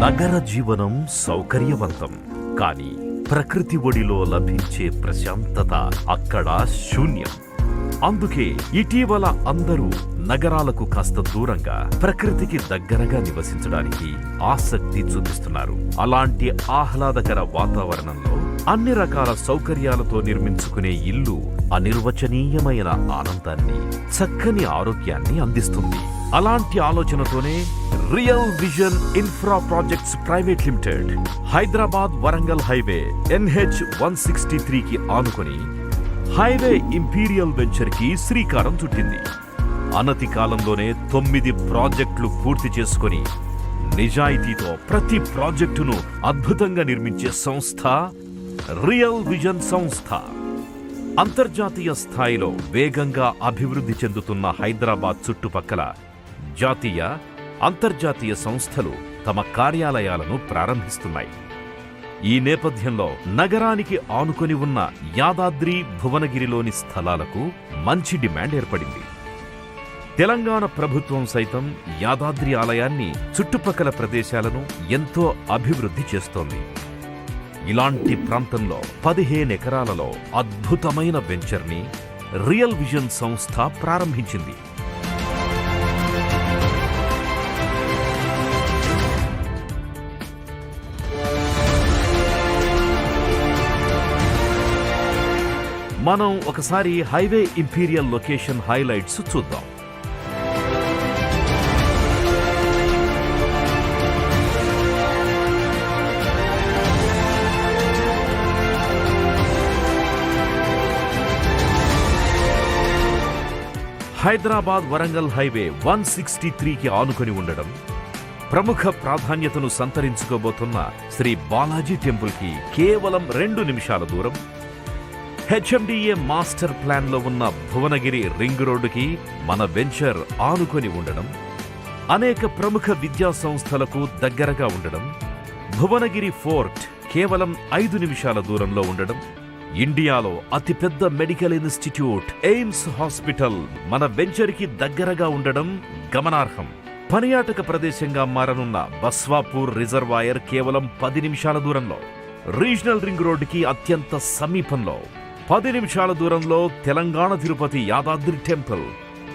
నగర జీవనం సౌకర్యవంతం, కానీ ప్రకృతి ఒడిలో లభించే ప్రశాంతత అక్కడ శూన్యం. అందుకే ఇటీవల అందరూ నగరాలకు కాస్త దూరంగా ప్రకృతికి దగ్గరగా నివసించడానికి ఆసక్తి చూపిస్తున్నారు. అలాంటి ఆహ్లాదకర వాతావరణంలో అన్ని రకాల సౌకర్యాలతో నిర్మించుకునే ఇల్లు అనిర్వచనీయమైన ఆనందాన్ని, చక్కని ఆరోగ్యాన్ని అందిస్తుంది. అలాంటి ఆలోచనతోనే real vision infra projects private limited Hyderabad Warangal highway NH-163కి ఆనుకొని హైవే ఇంపీరియల్ వెంచర్ కి శ్రీకారం చుట్టింది. అనతి కాలంలోనే 9 ప్రాజెక్టులు పూర్తి చేసుకుని నిజాయితీతో ప్రతి ప్రాజెక్టును అద్భుతంగా నిర్మించే సంస్థ రియల్ విజన్ సంస్థ. అంతర్జాతీయ స్థాయిలో వేగంగా అభివృద్ధి చెందుతున్న హైదరాబాద్ చుట్టుపక్కల జాతీయ, అంతర్జాతీయ సంస్థలు తమ కార్యాలయాలను ప్రారంభిస్తున్నాయి. ఈ నేపథ్యంలో నగరానికి ఆనుకొని ఉన్న యాదాద్రి, భువనగిరిలోని స్థలాలకు మంచి డిమాండ్ ఏర్పడింది. తెలంగాణ ప్రభుత్వం సైతం యాదాద్రి ఆలయాన్ని, చుట్టుపక్కల ప్రదేశాలను ఎంతో అభివృద్ధి చేస్తోంది. ఇలాంటి ప్రాంతంలో 15 ఎకరాలలో అద్భుతమైన వెంచర్ని రియల్ విజన్ సంస్థ ప్రారంభించింది. మనం ఒకసారి హైవే ఇంపీరియల్ లొకేషన్ హైలైట్స్ చూద్దాం. హైదరాబాద్ వరంగల్ హైవే 163కి ఆనుకొని ఉండడం, ప్రముఖ ప్రాధాన్యతను సంతరించుకోబోతున్న శ్రీ బాలాజీ టెంపుల్కి కేవలం 2 నిమిషాల దూరం, HMDA మాస్టర్ ప్లాన్ లో ఉన్న భువనగిరి రింగ్ రోడ్డుకి మన వెంచర్ ఆనుకొని ఉండడం, అనేక ప్రముఖ విద్యా సంస్థలకు దగ్గరగా ఉండడం, భువనగిరి ఫోర్ట్ కేవలం 5 నిమిషాల దూరంలో ఉండడం, ఇండియాలో అతిపెద్ద మెడికల్ ఇన్స్టిట్యూట్ ఎయిమ్స్ హాస్పిటల్ మన వెంచర్కి దగ్గరగా ఉండడం గమనార్హం. పర్యాటక ప్రదేశంగా మారనున్న బస్వాపూర్ రిజర్వాయర్ కేవలం 10 నిమిషాల దూరంలో, రీజనల్ రింగ్ రోడ్డుకి అత్యంత సమీపంలో 10 నిమిషాల దూరంలో Telangana Tirupati Yadadri temple,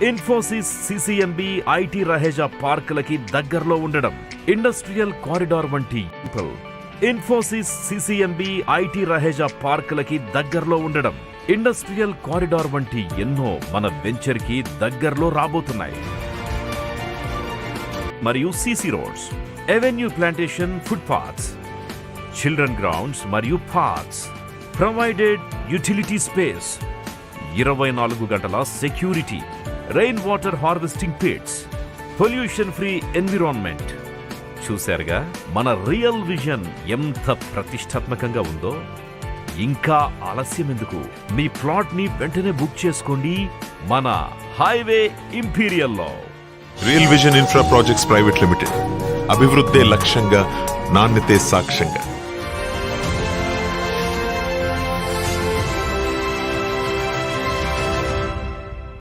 Infosys, CCMB, IT Raheja పార్కులకి దగ్గరలో ఉండడం, ఇండస్ట్రియల్ కారిడార్ వంటి ఇన్ఫోసిస్, CCMB, IT రహేజా పార్కులకి దగ్గరలో ఉండడం, ఇండస్ట్రియల్ కారిడార్ వంటి ఎన్నో మన వెంచర్ కి దగ్గరలో రాబోతున్నాయి. మరియు CC roads, avenue plantation, footpaths, children grounds మరియు పార్క్స్, ప్రొవైడెడ్ యుటిలిటీ స్పేస్, 24 గంటల security, rain water harvesting pits, pollution free environment. చూశారుగా మన రియల్ విజన్ ఎంత ప్రతిష్టాత్మకంగా ఉందో. ఇంకా ఆలస్యం ఎందుకు? మీ ప్లాట్ ని వెంటనే బుక్ చేసుకోండి మన హైవే ఇంపీరియల్లో. Real vision infra projects private limited, అభివృద్ధి లక్ష్యంగా, నాణ్యతే సాక్ష్యంగా.